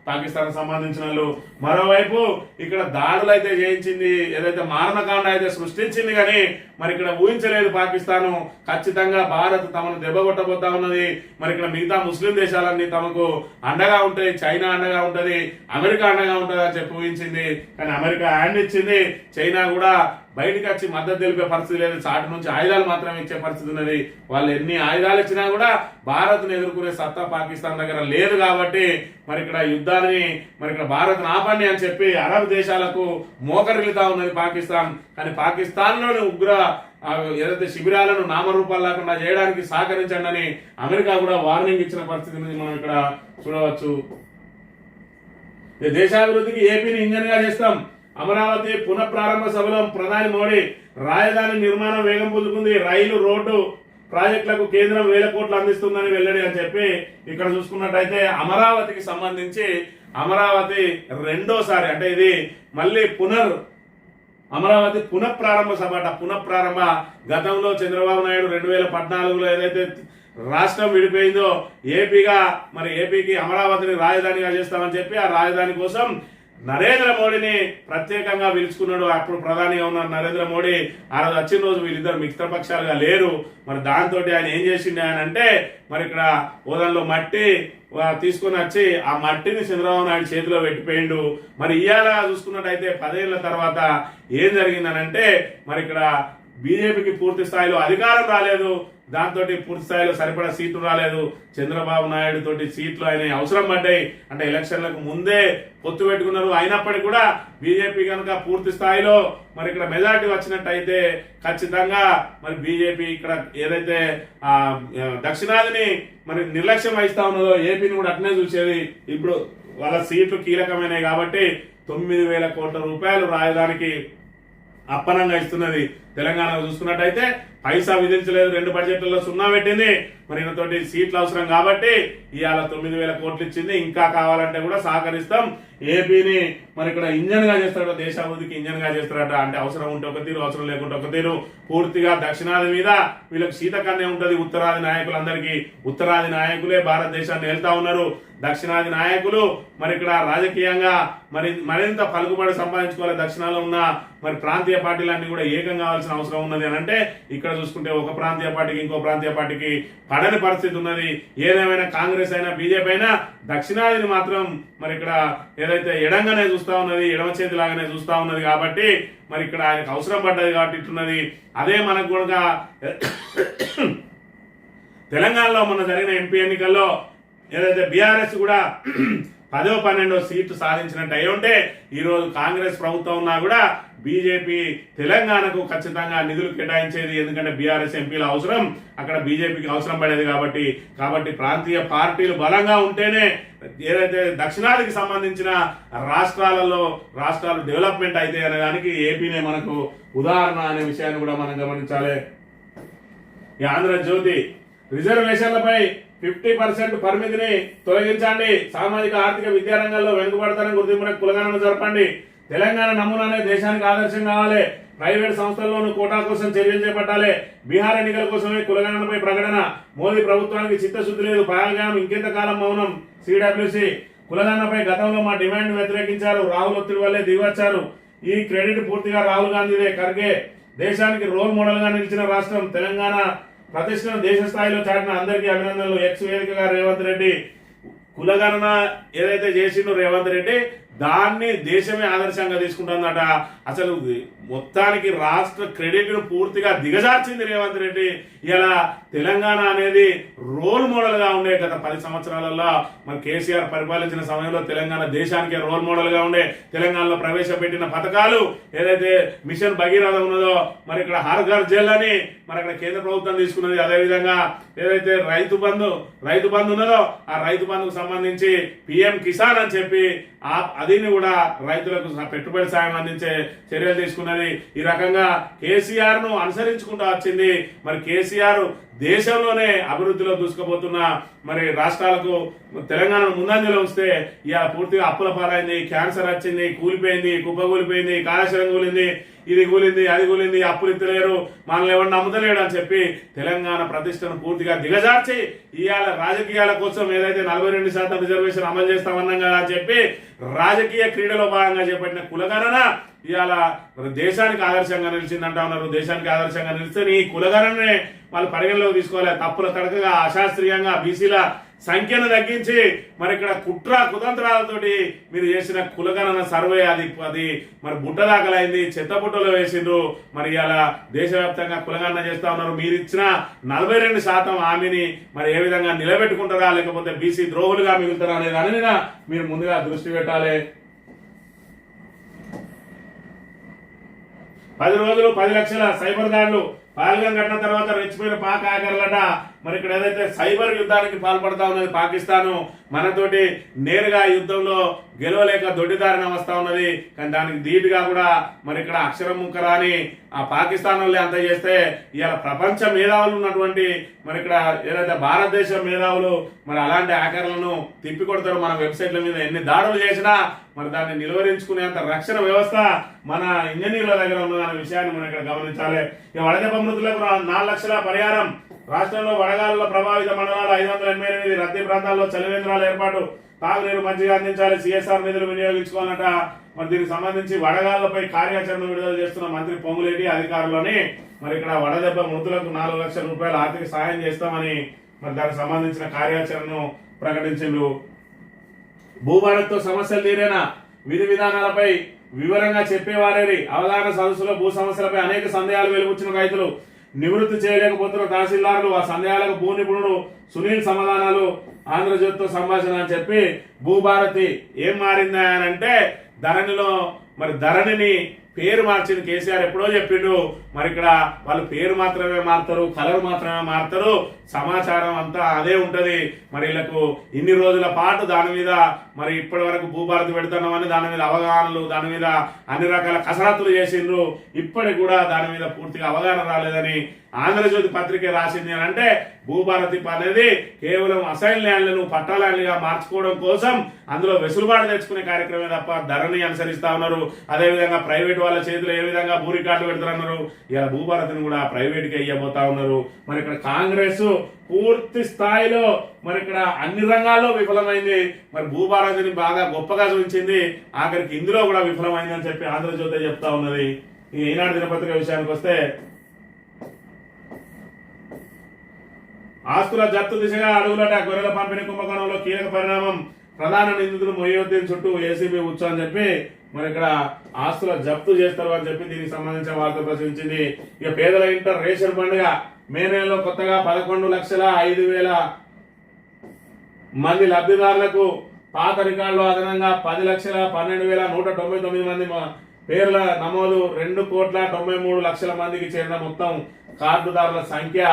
S1: పాకిస్తాన్ సంబంధించిన వాళ్ళు. మరోవైపు ఇక్కడ దాడులు అయితే చేయించింది, ఏదైతే మారణకాండ అయితే సృష్టించింది. కానీ మరి ఇక్కడ ఊహించలేదు పాకిస్తాన్ ఖచ్చితంగా భారత్ తమను దెబ్బ కొట్టబోతా ఉన్నది. మరి ఇక్కడ మిగతా ముస్లిం దేశాలన్నీ తమకు అండగా ఉంటాయి, చైనా అండగా అండగా ఉంటది, అమెరికా అండగా ఉంటది అని చెప్పి ఊహించింది. కానీ అమెరికా హ్యాండ్ ఇచ్చింది. చైనా కూడా బయటకు వచ్చి మద్దతు తెలిపే పరిస్థితి లేదు, చాటు నుంచి ఆయుధాలు మాత్రమే ఇచ్చే పరిస్థితి ఉన్నది. వాళ్ళు ఎన్ని ఆయుధాలు ఇచ్చినా కూడా భారత్ను ఎదుర్కొనే సత్తా పాకిస్తాన్ దగ్గర లేదు. కాబట్టి మరి ఇక్కడ యుద్ధాన్ని మరి ఇక్కడ భారత్ ఆపండి అని చెప్పి అరబ్ దేశాలకు మోకరిల్లుతా ఉన్నది పాకిస్తాన్. కానీ పాకిస్తాన్లోని ఉగ్ర ఏదైతే శిబిరాలను నామరూపాలు లేకుండా చేయడానికి సహకరించండి అని అమెరికా కూడా వార్నింగ్ ఇచ్చిన పరిస్థితిని మనం ఇక్కడ చూడవచ్చు. దేశాభివృద్ధికి ఏపీని ఇంజన్ గా చేస్తాం. అమరావతి పునఃప్రారంభ సభలో ప్రధాని మోడీ రాజధాని నిర్మాణం వేగం పుంజుకుంది, రైలు రోడ్డు ప్రాజెక్టులకు కేంద్రం 1000 కోట్లు అందిస్తుందని వెల్లడి అని చెప్పి ఇక్కడ చూసుకున్నట్టయితే అమరావతికి సంబంధించి అమరావతి రెండోసారి అంటే ఇది మళ్ళీ అమరావతి పునఃప్రారంభ సభ పునఃప్రారంభ. గతంలో చంద్రబాబు నాయుడు 2014లో ఏదైతే రాష్ట్రం విడిపోయిందో ఏపీగా మరి ఏపీకి అమరావతిని రాజధానిగా చేస్తామని చెప్పి ఆ రాజధాని కోసం నరేంద్ర మోడీని ప్రత్యేకంగా పిలుచుకున్నాడు. అప్పుడు ప్రధానిగా ఉన్న నరేంద్ర మోడీ ఆ రోజు వచ్చిన రోజు వీళ్ళిద్దరు మిత్రపక్షాలుగా లేరు. మరి దాంతో ఆయన ఏం చేసిండు ఆయన అంటే మరి ఇక్కడ ఓదన్లో మట్టి తీసుకుని వచ్చి ఆ మట్టిని చంద్రబాబు నాయుడు చేతిలో పెట్టిపోయిండు. మరి ఇవాళ చూసుకున్నట్టయితే 10 ఏళ్ల తర్వాత ఏం జరిగిందనంటే మరి ఇక్కడ బీజేపీకి పూర్తి స్థాయిలో అధికారం రాలేదు, దాంతో పూర్తి స్థాయిలో సరిపడా సీట్లు రాలేదు. చంద్రబాబు నాయుడు తోటి సీట్లు ఆయన అవసరం పడ్డాయి. అంటే ఎలక్షన్లకు ముందే పొత్తు పెట్టుకున్నారు. అయినప్పటికీ కూడా బీజేపీ కనుక పూర్తి స్థాయిలో మరి ఇక్కడ మెజార్టీ వచ్చినట్టయితే ఖచ్చితంగా మరి బీజేపీ ఇక్కడ ఏదైతే దక్షిణాదిని మరి నిర్లక్ష్యం వహిస్తా ఉన్నదో ఏపీని కూడా అట్నే చూసేది. ఇప్పుడు వాళ్ళ సీట్లు కీలకమైనవి కాబట్టి 9,000 కోట్ల రూపాయలు రాజధానికి అప్పనంగా ఇస్తున్నది. తెలంగాణ చూసుకున్నట్టయితే పైసా విధించలేదు, 2 బడ్జెట్లలో 0 పెట్టింది. మరి ఈయనతోటి సీట్లు అవసరం కాబట్టి ఇవాళ 9,000 కోట్లు ఇచ్చింది. ఇంకా కావాలంటే కూడా సహకరిస్తాం. ఏపీని మరి ఇక్కడ ఇంజన్ గా చేస్తారట, దేశాభివృద్ధికి ఇంజన్ గా చేస్తారట. అంటే అవసరం ఉంటే ఒక తీరు, అవసరం లేకుంటే ఒక తీరు. పూర్తిగా దక్షిణాది మీద వీళ్ళకి శీతకన్నే ఉంటది. ఉత్తరాది నాయకులందరికీ ఉత్తరాది నాయకులే భారతదేశాన్ని వెళ్తా ఉన్నారు. దక్షిణాది నాయకులు మరి ఇక్కడ రాజకీయంగా మరింత పలుకుబడి సంపాదించుకోవాలి. దక్షిణాలో ఉన్న మరి ప్రాంతీయ పార్టీలన్నీ కూడా ఏకం కావాల్సిన అవసరం ఉన్నది అని అంటే ఇక్కడ చూసుకుంటే ఒక ప్రాంతీయ పార్టీకి ఇంకో ప్రాంతీయ పార్టీకి పడని పరిస్థితి ఉన్నది. ఏదేమైనా కాంగ్రెస్ అయినా బీజేపీ అయినా దక్షిణాదిని మాత్రం మరి ఇక్కడ ఏదైతే ఎడంగానే చూస్తా ఉన్నది, ఎడమ చేతి లాగానే చూస్తా ఉన్నది. కాబట్టి మరి ఇక్కడ ఆయనకు అవసరం పడ్డది కాబట్టి ఇట్టున్నది. అదే మనకు కూడా తెలంగాణలో మొన్న జరిగిన ఎంపీ ఎన్నికల్లో ఏదైతే బీఆర్ఎస్ కూడా 10వ 12వ సీట్లు సాధించినట్టు అయి ఉంటే ఈరోజు కాంగ్రెస్ ప్రభుత్వం ఉన్నా కూడా బీజేపీ తెలంగాణకు ఖచ్చితంగా నిధులు కేటాయించేది. ఎందుకంటే బీఆర్ఎస్ ఎంపీల అవసరం అక్కడ బీజేపీకి అవసరం పడేది. కాబట్టి ప్రాంతీయ పార్టీలు బలంగా ఉంటేనే ఏదైతే దక్షిణాదికి సంబంధించిన రాష్ట్రాలు డెవలప్మెంట్ అయితే అనే దానికి ఏపీనే మనకు ఉదాహరణ అనే విషయాన్ని కూడా మనం గమనించాలి. ఈ ఆంధ్రజ్యోతి రిజర్వేషన్లపై 50% పరిమితిని తొలగించండి, సామాజిక ఆర్థిక విద్యారంగంలో వెనుకబడతారని గుర్తింపున కులగణన జరపండి, తెలంగాణ నమూనానే దేశానికి ఆదర్శం కావాలి, ప్రైవేట్ సంస్థల్లోనూ కోటా కోసం చర్యలు చేపట్టాలి, బీహార్ ఎన్నికల కోసమే కులగణనపై ప్రకటన, మోదీ ప్రభుత్వానికి చిత్తశుద్ధి లేదు, పహల్గామ్ ఇంకెంతకాలం మౌనం, సిడబ్ల్యూసి కులగణనపై గతంలో మా డిమాండ్ వ్యతిరేకించారు, రాహుల్ ఒత్తిడి వల్లే దిగొచ్చారు, ఈ క్రెడిట్ పూర్తిగా రాహుల్ గాంధీదే, ఖర్గే దేశానికి రోల్ మోడల్ గా నిలిచిన రాష్ట్రం తెలంగాణ, ప్రతిష్టను దేశ స్థాయిలో చాటిన అందరికీ అభినందనలు, ఎక్స్ వేదికగా రేవంత్ రెడ్డి కులగణన ఏదైతే చేసిండో రేవంత్ రెడ్డి దాన్ని దేశమే ఆదర్శంగా తీసుకుంటుందట. అసలు మొత్తానికి రాష్ట్ర క్రెడిట్ ను పూర్తిగా దిగజార్చింది రేవంత్ రెడ్డి. ఇలా తెలంగాణ అనేది రోల్ మోడల్ గా ఉండే గత 10 సంవత్సరాలలో మరి కేసీఆర్ పరిపాలించిన సమయంలో తెలంగాణ దేశానికి రోల్ మోడల్ గా ఉండే. తెలంగాణలో ప్రవేశపెట్టిన పథకాలు ఏదైతే మిషన్ భగీరథ ఉన్నదో మరి ఇక్కడ హర్ ఘర్ జల్ అని మరి అక్కడ కేంద్ర ప్రభుత్వం తీసుకున్నది. అదేవిధంగా ఏదైతే రైతు బంధు ఉన్నదో ఆ రైతు బంధుకు సంబంధించి పిఎం కిసాన్ అని చెప్పి అదిని కూడా రైతులకు పెట్టుబడి సాయం అందించే చర్యలు తీసుకున్నది. ఈ రకంగా కేసీఆర్ ను అనుసరించుకుంటూ వచ్చింది. మరి కేసీఆర్ దేశంలోనే అభివృద్ధిలో దూసుకుపోతున్న మరి రాష్ట్రాలకు తెలంగాణను ముందంజలో ఉంచితే ఇక పూర్తిగా అప్పుల పాలైంది, క్యాన్సర్ వచ్చింది, కూలిపోయింది, కుప్పకూలిపోయింది, కాళేశ్వరం కూలింది, ఇది కూలింది, అది కూలింది, అప్పులు ఇత్తలేరు, మనల్ని ఎవరు నమ్ముతలేడు అని చెప్పి తెలంగాణ ప్రతిష్టను పూర్తిగా దిగజార్చి ఇవాళ రాజకీయాల కోసం ఏదైతే 42% రిజర్వేషన్ అమలు చేస్తామన్నాం కదా అని చెప్పి రాజకీయ క్రీడలో భాగంగా చేపట్టిన కులగణన ఇవాళ దేశానికి ఆదర్శంగా నిలిచిందంటా ఉన్నారు. దేశానికి ఆదర్శంగా నిలిస్తే ఈ కులగణనే వాళ్ళు పరిగణలోకి తీసుకోవాలి. తప్పుల తడకగా అశాస్త్రీయంగా బీసీల సంఖ్యను తగ్గించి మరి ఇక్కడ కుట్ర కుతంత్రాలతోటి మీరు చేసిన కులగణన సర్వే అది మరి బుట్ట దాఖలైంది, చెత్త బుట్టలో వేసిండ్రు. మరి ఇలా దేశవ్యాప్తంగా కులగణన చేస్తా ఉన్నారు. మీరు ఇచ్చిన 42% హామీని మరి ఏ విధంగా నిలబెట్టుకుంటారా, లేకపోతే బీసీ ద్రోహులుగా మిగులుతారా అనే దాని మీద మీరు ముందుగా దృష్టి పెట్టాలి. 10 రోజులు 10 లక్షల సైబర్ దాడులు పాల్గొన ఘటన తర్వాత రెచ్చిపోయిన పాక్ హ్యాకర్లట. మరి ఇక్కడ ఏదైతే సైబర్ యుద్ధానికి పాల్పడతా ఉన్నది పాకిస్తాను, మనతోటి నేరుగా యుద్ధంలో గెలవలేక దొడ్డిదారిన వస్తా ఉన్నది. కానీ దానికి ధీటుగా కూడా మరి ఇక్కడ అక్షరం ముక్కరాని ఆ పాకిస్తాన్ వాళ్ళే అంత చేస్తే ఇవాళ ప్రపంచ మేధావులు ఉన్నటువంటి మరి ఇక్కడ ఏదైతే భారతదేశం మేధావులు మరి అలాంటి హ్యాకర్లను తిప్పికొడతారు. మన వెబ్సైట్ల మీద ఎన్ని దాడులు చేసినా మరి దాన్ని నిలువరించుకునేంత రక్షణ వ్యవస్థ మన ఇంజనీర్ల దగ్గర ఉన్నదనే విషయాన్ని మనం ఇక్కడ గమనించాలి. ఇక వడదెబ్బ మృతులకు 4 లక్షల పరిహారం. రాష్ట్రంలో వడగాలుల ప్రభావిత మండలాలు 588 రద్దీ ప్రాంతాల్లో చలివేంద్రాల ఏర్పాటు, తాగునీరు మంచిగా అందించాలి, సిఎస్ఆర్ నిధులు వినియోగించుకోవాలట. మరి దీనికి సంబంధించి వడగాళ్లపై కార్యాచరణ విడుదల చేస్తున్న మంత్రి పొంగులేటి అధికారులని మరి ఇక్కడ వడదెబ్బ మృతులకు 4 లక్షల రూపాయల ఆర్థిక సాయం చేస్తామని మరి దానికి సంబంధించిన కార్యాచరణను ప్రకటించిండు. భూభారత్ తో సమస్యలు తీరేనా, విధి విధానాలపై వివరంగా చెప్పేవారేరి. అవగాహన సదస్సులో భూ సమస్యలపై అనేక సందేహాలు వెలుగుచ్చిన రైతులు, నివృత్తి చేయలేకపోతున్న తహసీల్దారులు, ఆ సందేహాలకు భూ నిపుణుడు సునీల్ సమాధానాలు. ఆంధ్రజ్యోతితో సంభాషణ అని చెప్పి భూభారతి ఏం మారిందా అని అంటే ధరణిలో మరి ధరణిని పేరు మార్చింది కేసీఆర్ ఎప్పుడో చెప్పిండు. మరి ఇక్కడ వాళ్ళు పేరు మాత్రమే మారుతారు, కలర్ మాత్రమే మారుతారు, సమాచారం అంతా అదే ఉంటది. మరి వీళ్ళకు ఇన్ని రోజుల పాటు దాని మీద మరి ఇప్పటి వరకు భూభారతి పెడుతున్నామని దాని మీద అవగాహనలు, దాని మీద అన్ని రకాల కసరత్తులు చేసిండ్రు. ఇప్పటికి కూడా దాని మీద పూర్తిగా అవగాహన రాలేదని ఆంధ్రజ్యోతి పత్రిక రాసింది. అని అంటే భూభారతి అనేది కేవలం అసైన్ ల్యాండ్లను పట్టా ల్యాండ్లుగా మార్చుకోవడం కోసం అందులో వెసులుబాటు తెచ్చుకునే కార్యక్రమే తప్ప ధరని అనుసరిస్తా ఉన్నారు. అదేవిధంగా ప్రైవేట్ వాళ్ళ చేతిలో ఏ విధంగా భూ రికార్డులు పెడుతున్నారు, ఇలా భూభారతిని కూడా ప్రైవేట్ కి అయ్యబోతా ఉన్నారు. మరి ఇక్కడ కాంగ్రెస్ పూర్తి స్థాయిలో మరి ఇక్కడ అన్ని రంగాల్లో విఫలమైంది. మరి భూభారతిని బాగా గొప్పగా చూపించింది, ఆఖరికి ఇందులో కూడా విఫలమైంది అని చెప్పి ఆంధ్రజ్యోతి చెప్తా ఉన్నది. ఈ ఈనాడు దినపత్రిక విషయానికి వస్తే ఆస్తుల జప్తు దిశగా అడుగులట. గొర్రెల పంపిణీ కుంభకోణంలో కీలక పరిణామం, ప్రధాన నిందితులు మొయ్యుద్దీన్ చుట్టూ ఏసీబీ ఉచ్చు అని చెప్పి మరి ఇక్కడ ఆస్తుల జప్తు చేస్తారు అని చెప్పి దీనికి సంబంధించిన వార్త ప్రచురించింది. ఇక పేదల ఇంట రేషన్ పండుగ మే నెలలో కొత్తగా 11,05,000 మంది లబ్ధిదారులకు, పాత రికార్డులో అదనంగా 10,12,199 మంది పేర్ల నమోదు, 2,93,00,000 మందికి చేరిన మొత్తం కార్డుదారుల సంఖ్య.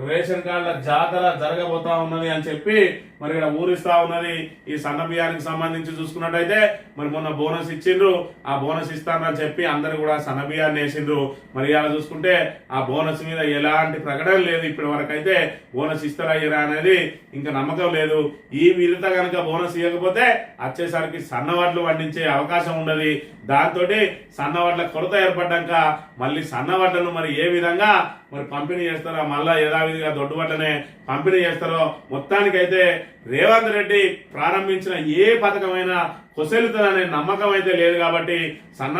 S1: రేషన్ కార్డుల జాతర జరగబోతా ఉన్నది అని చెప్పి మరి ఇక్కడ ఊరిస్తా ఉన్నది. ఈ సన్న బియ్యానికి సంబంధించి చూసుకున్నట్టయితే మరి మొన్న బోనస్ ఇచ్చిండ్రు, ఆ బోనస్ ఇస్తానని చెప్పి అందరు కూడా సన్న బియ్యాన్ని వేసిండ్రు. మరి ఇలా చూసుకుంటే ఆ బోనస్ మీద ఎలాంటి ప్రకటన లేదు. ఇప్పటి వరకు అయితే బోనస్ ఇస్తారా ఇరా అనేది ఇంకా నమ్మకం లేదు. ఈ విడత కనుక బోనస్ ఇవ్వకపోతే వచ్చేసరికి సన్నవడ్లు పండించే అవకాశం ఉండదు. దాంతో సన్నవడ్ల కొరత ఏర్పడ్డాక మళ్ళీ సన్నవడ్లను మరి ఏ విధంగా మరి పంపిణీ చేస్తారో, మళ్ళా యథావిధిగా దొడ్డుబట్టనే పంపిణీ చేస్తారో, మొత్తానికైతే రేవంత్ రెడ్డి ప్రారంభించిన ఏ పథకమైనా కొసెలుతుందనే నమ్మకం అయితే లేదు. కాబట్టి సన్న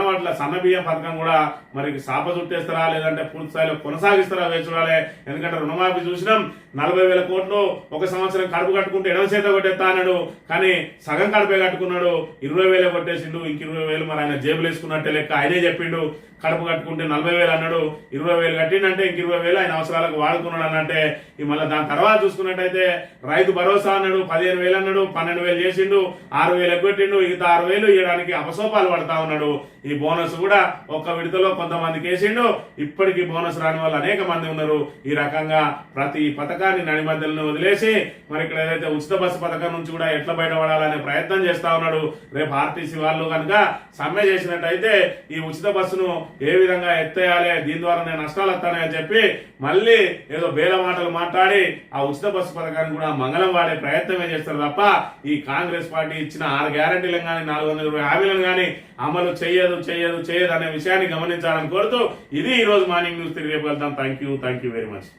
S1: బియ్యం పథకం కూడా మరి సాప చుట్టేస్తారా లేదంటే పూర్తి స్థాయిలో కొనసాగిస్తారా వేసి చూడాలి. ఎందుకంటే రుణమాఫీ చూసినాం, 40,000 కోట్లు ఒక సంవత్సరం కడుపు కట్టుకుంటే ఎడవ చేత కొట్టేస్తా అన్నాడు, కానీ సగం కడుపే కట్టుకున్నాడు, 20,000 కొట్టేసిండు. ఇంక 20,000 మరి ఆయన జేబులు వేసుకున్నట్టే లెక్క. ఆయనే చెప్పిండు కడుపు కట్టుకుంటే 40,000 అన్నాడు, 20,000 కట్టిండంటే ఇంక 20,000 ఆయన అవసరాలకు వాడుకున్నాడు అన్నట్టే. మళ్ళీ దాని తర్వాత చూసుకున్నట్టయితే రైతు భరోసా అన్నాడు, 15,000 అన్నాడు, 12,000 చేసిండు, 6,000 కొట్టిండు, మిగతా 6,000 ఇవ్వడానికి అపసోపాలు పడతా ఉన్నాడు. ఈ బోనస్ కూడా ఒక్క విడతలో కొంతమందికి వేసిండు. ఇప్పటికీ బోనస్ రాని వాళ్ళు అనేక మంది ఉన్నారు. ఈ రకంగా ప్రతి పథకాన్ని నడిమధ్యలను వదిలేసి మరి ఇక్కడ ఏదైతే ఉచిత బస్సు పథకం నుంచి కూడా ఎట్లా బయటపడాలనే ప్రయత్నం చేస్తా ఉన్నాడు. రేపు ఆర్టీసీ వాళ్ళు కనుక సమ్మె చేసినట్టయితే ఈ ఉచిత బస్సును ఏ విధంగా ఎత్తేయాలి, దీని ద్వారా నేను నష్టాలు వస్తానని చెప్పి మళ్ళీ ఏదో బేల మాటలు మాట్లాడి ఆ ఉచిత బస్సు పథకాన్ని కూడా మంగళం వాడే ప్రయత్నమే చేస్తారు తప్ప ఈ కాంగ్రెస్ పార్టీ ఇచ్చిన 6 గ్యారంటీలను కానీ 420 హామీలను కానీ అమలు చేయదు అనే విషయాన్ని గమనించాలని కోరుతూ ఇది ఈ రోజు మార్నింగ్ న్యూస్. తిరిగి రేపు వెళ్తాం. Thank you very much.